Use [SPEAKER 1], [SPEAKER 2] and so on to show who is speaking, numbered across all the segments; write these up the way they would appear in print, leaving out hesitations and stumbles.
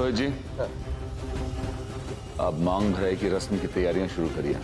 [SPEAKER 1] पुरोहित जी, आप मांग भराई की रस्म की तैयारियां शुरू करिए।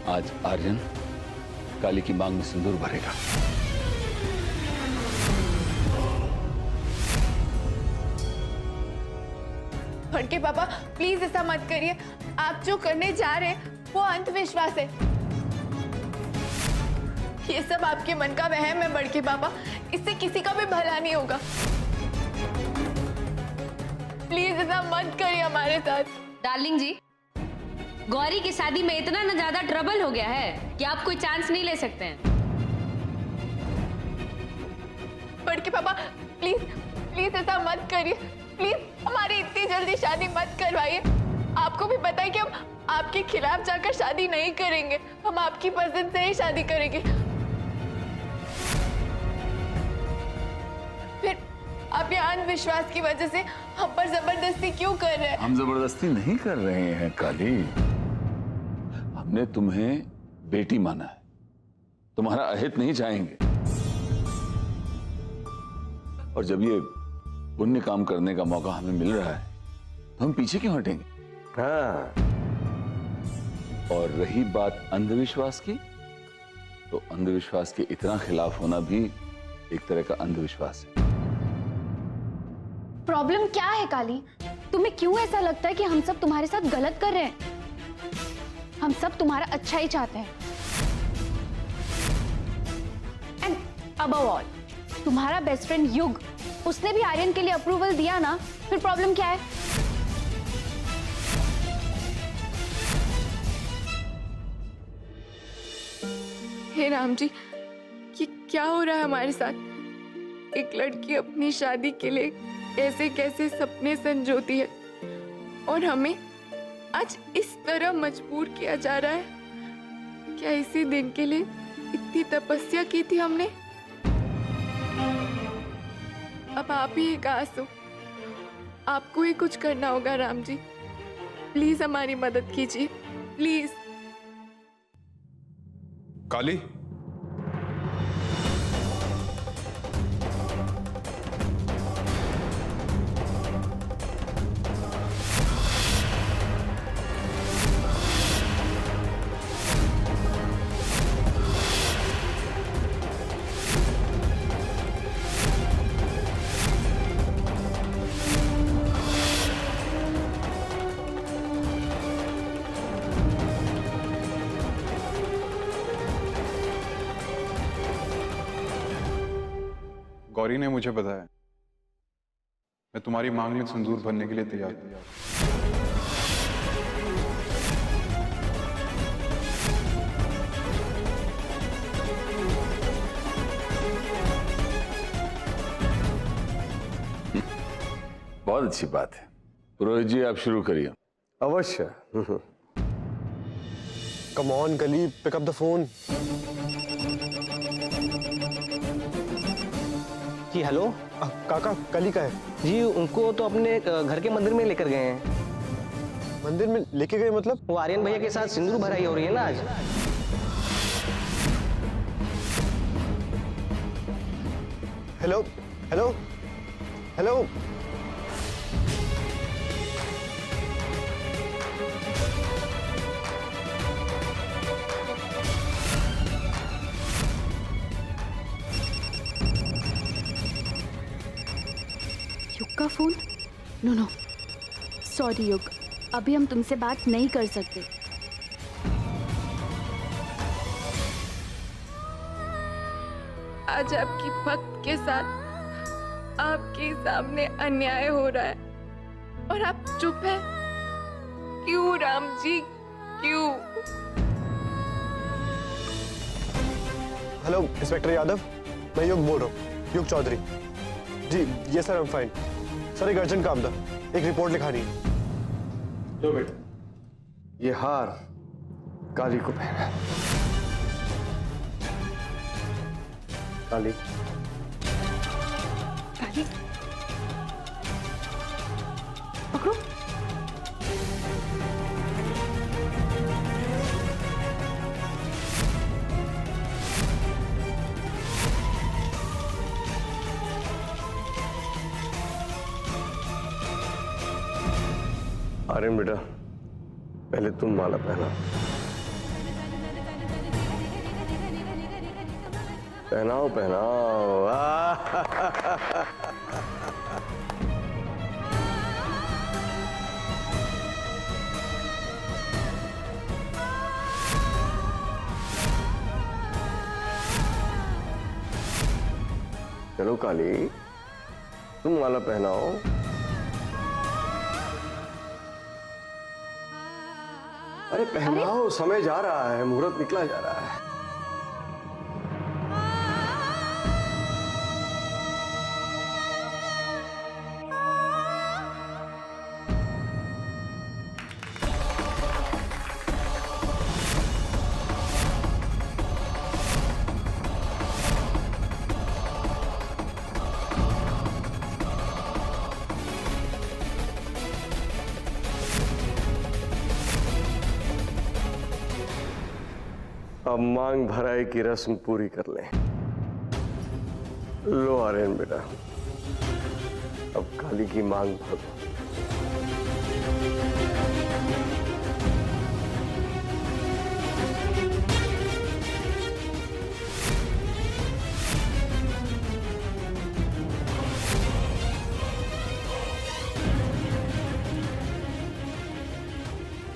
[SPEAKER 1] आज आर्यन काली की मांग में सिंदूर भरेगा।
[SPEAKER 2] बड़के पापा प्लीज ऐसा मत करिए। आप जो करने जा रहे हैं वो अंधविश्वास है। ये सब आपके मन का वहम है बड़के पापा, इससे किसी का भी भला नहीं होगा। प्लीज ऐसा मत करिए हमारे साथ।
[SPEAKER 3] डार्लिंग जी, गौरी की शादी में इतना न ज्यादा ट्रबल हो गया है कि आप कोई चांस नहीं ले सकते हैं।
[SPEAKER 2] बड़के पापा प्लीज प्लीज ऐसा मत करिए। प्लीज हमारी इतनी जल्दी शादी मत करवाइए। आपको भी पता है कि हम आपके खिलाफ जाकर शादी नहीं करेंगे, हम आपकी पसंद से ही शादी करेंगे। फिर आप ये अंधविश्वास की वजह से हम पर जबरदस्ती क्यों कर रहे हैं?
[SPEAKER 1] हम जबरदस्ती नहीं कर रहे हैं काली, हमने तुम्हें बेटी माना है, तुम्हारा अहित नहीं चाहेंगे। और जब ये पुण्य काम करने का मौका हमें मिल रहा है तो हम पीछे क्यों हटेंगे?
[SPEAKER 4] हाँ।
[SPEAKER 1] और रही बात अंधविश्वास की, तो अंधविश्वास के इतना खिलाफ होना भी एक तरह का अंधविश्वास है।
[SPEAKER 5] प्रॉब्लम क्या है काली? तुम्हें क्यों ऐसा लगता है कि हम सब तुम्हारे साथ गलत कर रहे हैं? हम सब तुम्हारा अच्छा ही चाहते हैं। एंड अबव ऑल, तुम्हारा बेस्ट फ्रेंड युग, उसने भी आर्यन के लिए अप्रूवल दिया ना, फिर प्रॉब्लम क्या है?
[SPEAKER 2] हे राम जी, ये क्या हो रहा है हमारे साथ? एक लड़की अपनी शादी के लिए कैसे कैसे सपने संजोती है और हमें आज इस तरह मजबूर किया जा रहा है। क्या इसी दिन के लिए इतनी तपस्या की थी हमने? अब आप ही एक आस हो, आपको ही कुछ करना होगा राम जी। प्लीज हमारी मदद कीजिए, प्लीज।
[SPEAKER 6] काली, गौरी ने मुझे बताया मैं तुम्हारी मांग में सिंदूर भरने के लिए तैयार हूं।
[SPEAKER 1] बहुत अच्छी बात है। पुरोहित जी, आप शुरू करिए।
[SPEAKER 4] अवश्य। Come on Kali, pick up the phone.
[SPEAKER 7] जी हेलो।
[SPEAKER 4] काका, कली का है?
[SPEAKER 7] जी उनको तो अपने घर के मंदिर में लेकर गए हैं।
[SPEAKER 4] मंदिर में लेके गए मतलब?
[SPEAKER 7] वो आर्यन भैया के साथ सिंदूर भराई हो रही है ना आज।
[SPEAKER 4] Hello hello hello.
[SPEAKER 5] युग का फोन? नो नो, सॉरी युग, अभी हम तुमसे बात नहीं कर सकते।
[SPEAKER 2] आज आपकी भक्त के साथ आपके सामने अन्याय हो रहा है और आप चुप है। क्यों राम जी, क्यों?
[SPEAKER 4] हेलो इंस्पेक्टर यादव, मैं युग बोल रहा हूँ, युग चौधरी जी। ये sir, I am fine sir. एक अर्जेंट काम था, एक रिपोर्ट लिखानी है। लो बेटा, ये हार काली को पहना। काली,
[SPEAKER 5] काली पकड़ो।
[SPEAKER 4] आर्यन बेटा, पहले तुम माला पहनाओ। पहनाओ पहनाओ। चलो काली, तुम माला पहनाओ। अरे पहनाओ, समय जा रहा है, मुहूर्त निकला जा रहा है। अब मांग भराई की रस्म पूरी कर लें। लो आर्यन बेटा, अब काली की मांग भर दो।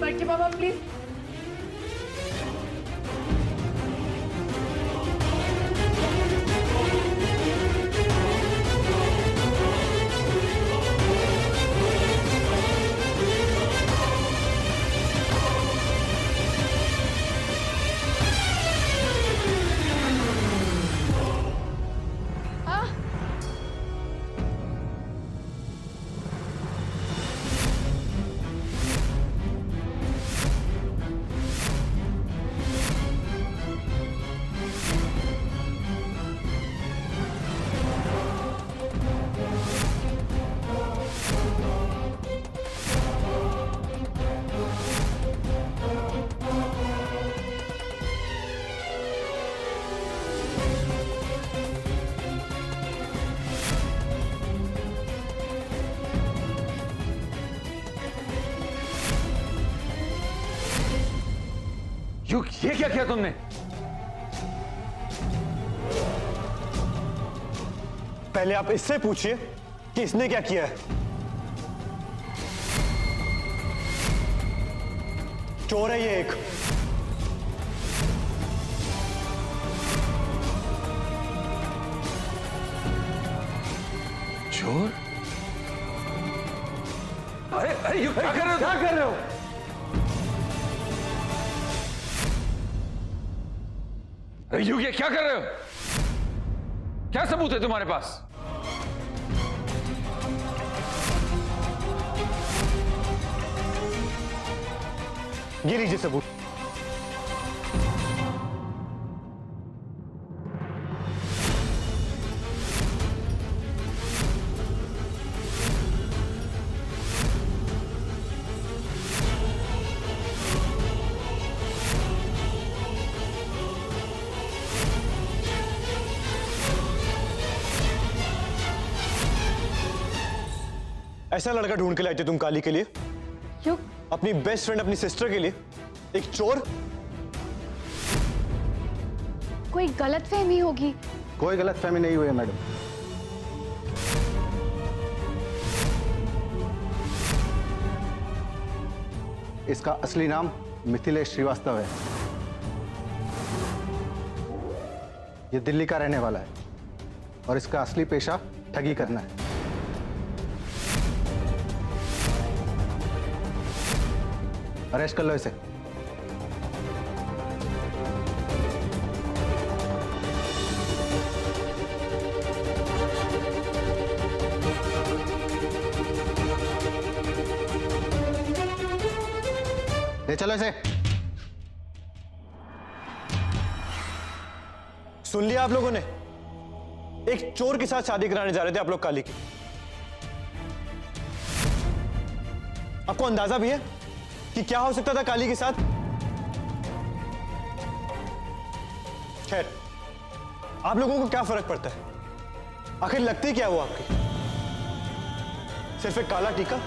[SPEAKER 2] बड़के बाबा प्लीज।
[SPEAKER 1] युग, ये क्या किया तुमने?
[SPEAKER 4] पहले आप इससे पूछिए कि इसने क्या किया है। चोर है ये एक।
[SPEAKER 1] चोर? अरे अरे युग, क्या कर रहे हो?
[SPEAKER 4] क्या कर रहे हो?
[SPEAKER 1] अरे युग, ये क्या कर रहे हो? क्या सबूत है तुम्हारे पास?
[SPEAKER 4] ये लीजिए सबूत। ऐसा लड़का ढूंढ के लाए थे तुम काली के लिए?
[SPEAKER 5] युग,
[SPEAKER 4] अपनी बेस्ट फ्रेंड, अपनी सिस्टर के लिए एक चोर?
[SPEAKER 5] कोई गलतफहमी होगी।
[SPEAKER 8] कोई गलतफहमी नहीं हुई है मैडम। इसका असली नाम मिथिलेश श्रीवास्तव है। ये दिल्ली का रहने वाला है और इसका असली पेशा ठगी करना है। अरेस्ट कर लो इसे। ले चलो इसे।
[SPEAKER 4] सुन लिया आप लोगों ने? एक चोर के साथ शादी कराने जा रहे थे आप लोग काली की। आपको अंदाजा भी है कि क्या हो सकता था काली के साथ? खैर, आप लोगों को क्या फर्क पड़ता है? आखिर लगती क्या वो आपकी? सिर्फ एक काला टीका?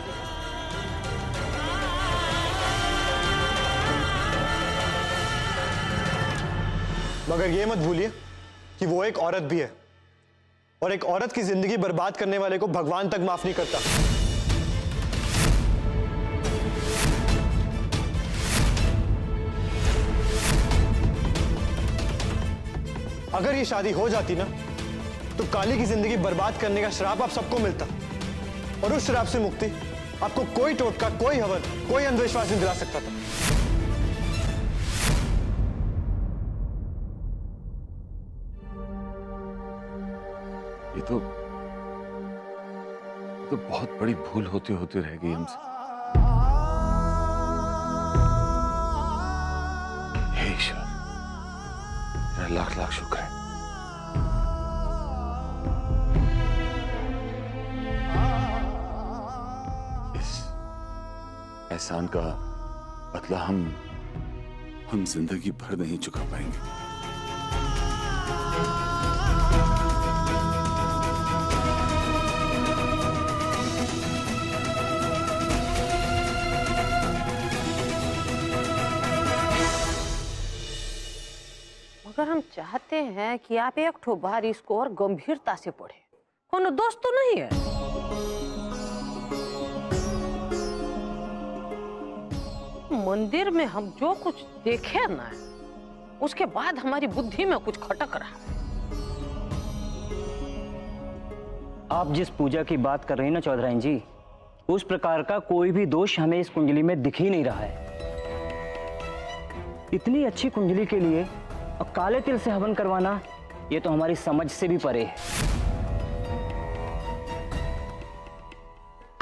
[SPEAKER 4] मगर ये मत भूलिए कि वो एक औरत भी है, और एक औरत की जिंदगी बर्बाद करने वाले को भगवान तक माफ नहीं करता। अगर ये शादी हो जाती ना, तो काली की जिंदगी बर्बाद करने का श्राप आप सबको मिलता, और उस श्राप से मुक्ति आपको कोई टोटका, कोई हवन, कोई अंधविश्वास नहीं दिला सकता था।
[SPEAKER 1] ये तो बहुत बड़ी भूल होती होती रह गई हमसे। हे ईश्वर, तेरा लाख लाख शुक्र है। इस एहसान का बदला हम जिंदगी भर नहीं चुका पाएंगे।
[SPEAKER 9] अगर हम चाहते हैं कि आप एक ठो बार इसको और गंभीरता से पढ़े, कोनो दोस्त तो नहीं है। मंदिर में हम जो कुछ देखे ना, उसके बाद हमारी बुद्धि में कुछ खटक रहा है।
[SPEAKER 7] आप जिस पूजा की बात कर रही हैं ना चौधराइन जी, उस प्रकार का कोई भी दोष हमें इस कुंडली में दिख ही नहीं रहा है। इतनी अच्छी कुंडली के लिए और काले तिल से हवन करवाना, ये तो हमारी समझ से भी परे है।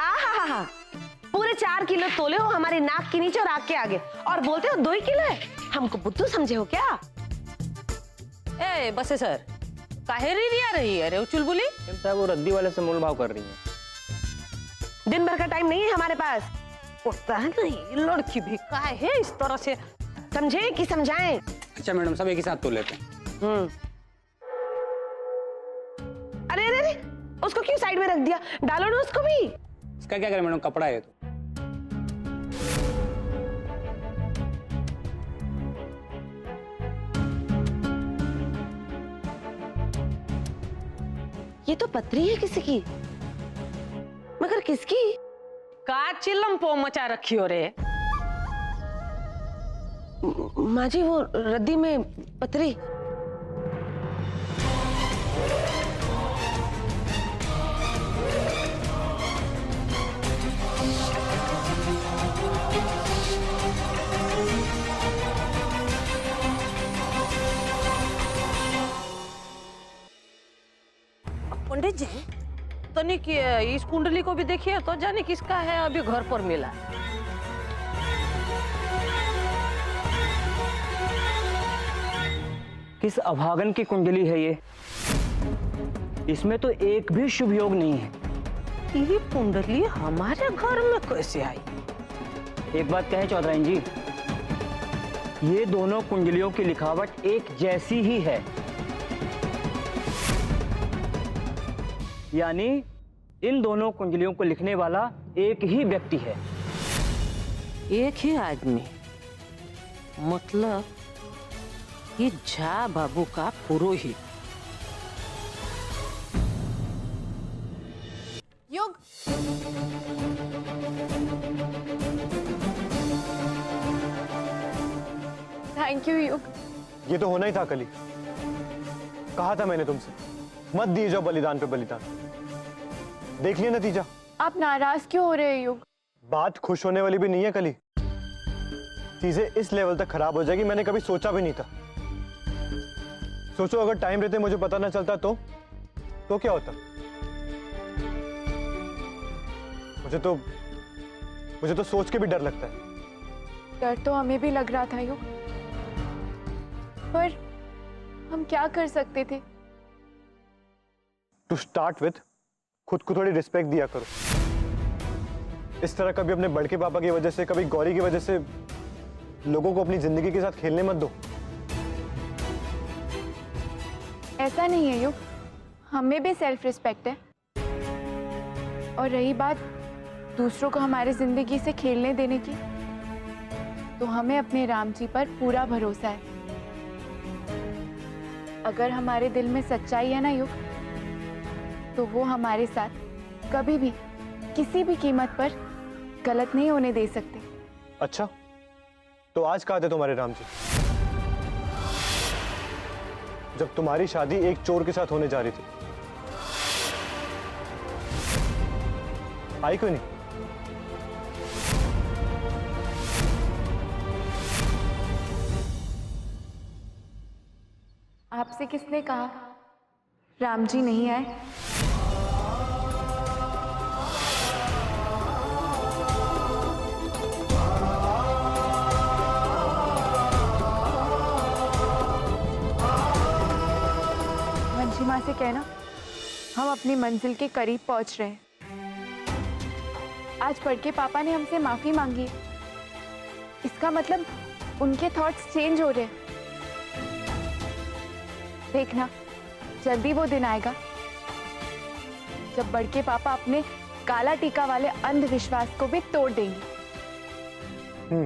[SPEAKER 9] आहा, पूरे 4 किलो तोले हो हमारे नाक के नीचे और आग के आगे, और बोलते हो 2 ही किलो है। हमको बुद्धू समझे हो क्या? ए बसे सर, काहे रिया रही है रे चुलबुली?
[SPEAKER 7] साहब वो रद्दी वाले से मोल भाव कर रही है।
[SPEAKER 9] दिन भर का टाइम नहीं है हमारे पास। उठता है नहीं, लड़की भी काहे इस तरह से, समझे कि समझाएं?
[SPEAKER 10] अच्छा मैडम, सब एक ही साथ तो लेते हैं।
[SPEAKER 9] अरे अरे अरे, उसको क्यों साइड में रख दिया? डालो ना उसको भी।
[SPEAKER 10] इसका क्या करें मैडम, कपड़ा है तो।
[SPEAKER 9] ये तो पत्री है किसी की, मगर किसकी? का चिल्लम पो मचा रखी हो रे? माँ जी, वो रद्दी में पत्री। पंडित जी, तनिक इस कुंडली को भी देखिए तो जाने किसका है, अभी घर पर मिला।
[SPEAKER 7] किस अभागन की कुंडली है ये? इसमें तो एक भी शुभ योग नहीं है।
[SPEAKER 9] ये कुंडली हमारे घर में कैसे आई?
[SPEAKER 7] एक बात कहें चौधराइन जी, ये दोनों कुंडलियों की लिखावट एक जैसी ही है। यानी इन दोनों कुंडलियों को लिखने वाला एक ही व्यक्ति है।
[SPEAKER 9] एक ही आदमी? मतलब ये झा बाबू का पुरोहित।
[SPEAKER 2] युग, थैंक यू युग।
[SPEAKER 4] ये तो होना ही था कली। कहा था मैंने तुमसे, मत दिए जाओ बलिदान पे बलिदान। देख लिया नतीजा।
[SPEAKER 2] आप नाराज क्यों हो रहे हैं युग?
[SPEAKER 4] बात खुश होने वाली भी नहीं है कली। चीजें इस लेवल तक खराब हो जाएगी मैंने कभी सोचा भी नहीं था। सोचो अगर टाइम रहते मुझे पता ना चलता तो क्या होता? मुझे तो सोच के भी डर लगता है।
[SPEAKER 2] डर तो हमें भी लग रहा था युग, पर हम क्या कर सकते थे?
[SPEAKER 4] टू स्टार्ट विथ, खुद को थोड़ी रिस्पेक्ट दिया करो। इस तरह कभी अपने बड़के पापा की वजह से, कभी गौरी की वजह से लोगों को अपनी जिंदगी के साथ खेलने मत दो।
[SPEAKER 2] ऐसा नहीं है युग, हमें भी सेल्फ रिस्पेक्ट है। और रही बात दूसरों को हमारे जिंदगी से खेलने देने की, तो हमें अपने राम जी पर पूरा भरोसा है। अगर हमारे दिल में सच्चाई है ना युग, तो वो हमारे साथ कभी भी किसी भी कीमत पर गलत नहीं होने दे सकते।
[SPEAKER 4] अच्छा, तो आज कहाँ थे तुम्हारे राम जी जब तुम्हारी शादी एक चोर के साथ होने जा रही थी? आई क्यों नहीं?
[SPEAKER 2] आपसे किसने कहा राम जी नहीं आए? मंजिमा से कहना हम अपनी मंजिल के करीब पहुंच रहे हैं। आज पढ़ के पापा ने हमसे माफी मांगी है। इसका मतलब उनके थॉट्स चेंज हो रहे हैं। देखना जल्दी वो दिन आएगा जब बड़के पापा अपने काला टीका वाले अंधविश्वास को भी तोड़ देंगे।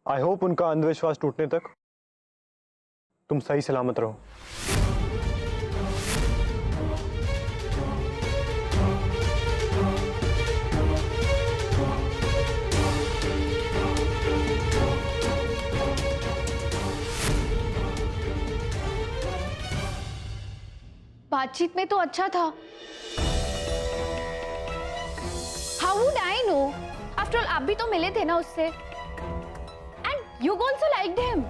[SPEAKER 4] आई होप उनका अंधविश्वास टूटने तक तुम सही सलामत रहो।
[SPEAKER 5] बातचीत में तो अच्छा था। How would I know? After all आप भी तो मिले थे ना उससे। And you also liked him.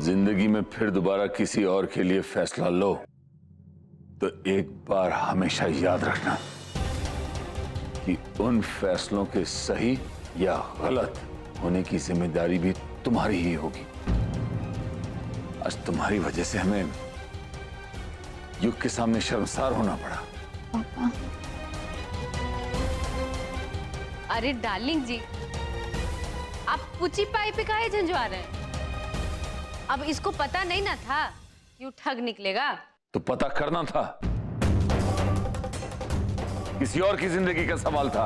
[SPEAKER 1] जिंदगी में फिर दोबारा किसी और के लिए फैसला लो तो एक बार हमेशा याद रखना कि उन फैसलों के सही या गलत होने की जिम्मेदारी भी तुम्हारी ही होगी। आज तुम्हारी वजह से हमें युग के सामने शर्मसार होना पड़ा।
[SPEAKER 5] पापा,
[SPEAKER 3] अरे डार्लिंग जी, आप पूछी पाई पे काहे झंझुआ रहे हैं? अब इसको पता नहीं ना था यू ठग निकलेगा।
[SPEAKER 1] तो पता करना था, किसी और की जिंदगी का सवाल था।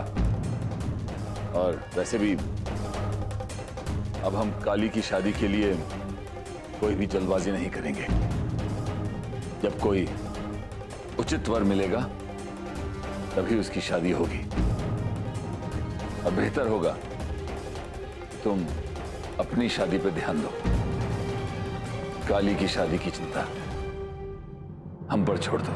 [SPEAKER 1] और वैसे भी अब हम काली की शादी के लिए कोई भी जल्दबाजी नहीं करेंगे। जब कोई उचित वर मिलेगा तभी उसकी शादी होगी। अब बेहतर होगा तुम अपनी शादी पे ध्यान दो। काली की शादी की चिंता हम पर छोड़ दो।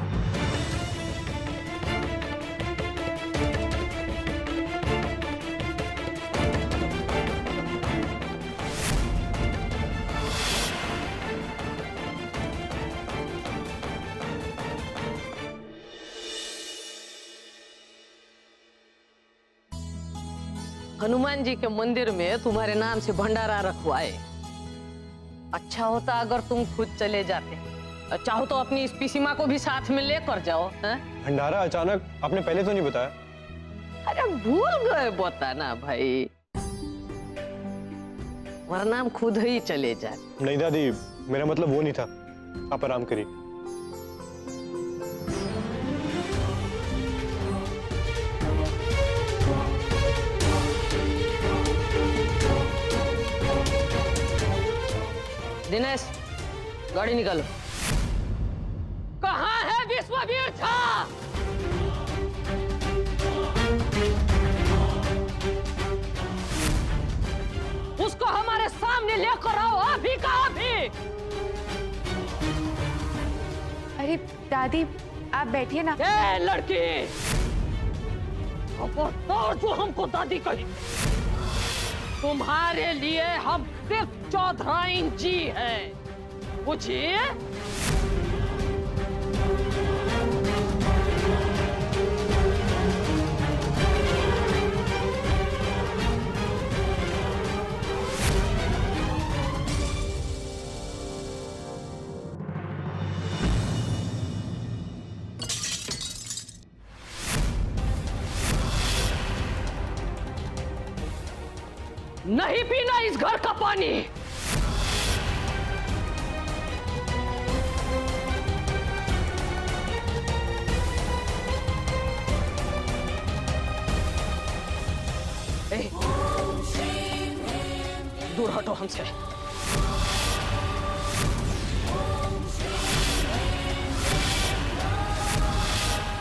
[SPEAKER 9] हनुमान जी के मंदिर में तुम्हारे नाम से भंडारा रखवाए। अच्छा होता अगर तुम खुद चले जाते। चाहो तो अपनी इस पीसीमा को भी साथ में लेकर जाओ।
[SPEAKER 4] भंडारा अचानक आपने पहले तो नहीं बताया।
[SPEAKER 9] अरे भूल गए बताना भाई, वरना हम खुद ही चले जाए।
[SPEAKER 4] नहीं दादी, मेरा मतलब वो नहीं था। आप आराम करिए।
[SPEAKER 9] दिनेश, गाड़ी निकालो। कहाँ है विश्ववीर झा? उसको हमारे सामने लेकर आओ, अभी का अभी।
[SPEAKER 2] अरे दादी आप बैठिए ना।
[SPEAKER 9] ए लड़की, खबरदार जो हमको दादी कही। तुम्हारे लिए हम सिर्फ चौधराइन जी हैं, बुझिए? नहीं पीना इस घर का पानी। हटो हमसे।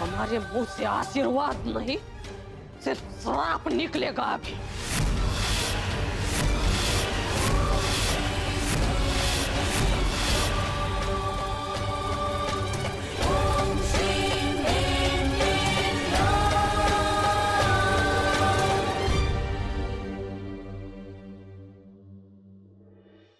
[SPEAKER 9] हमारे मुंह से आशीर्वाद नहीं, सिर्फ श्राप निकलेगा अभी।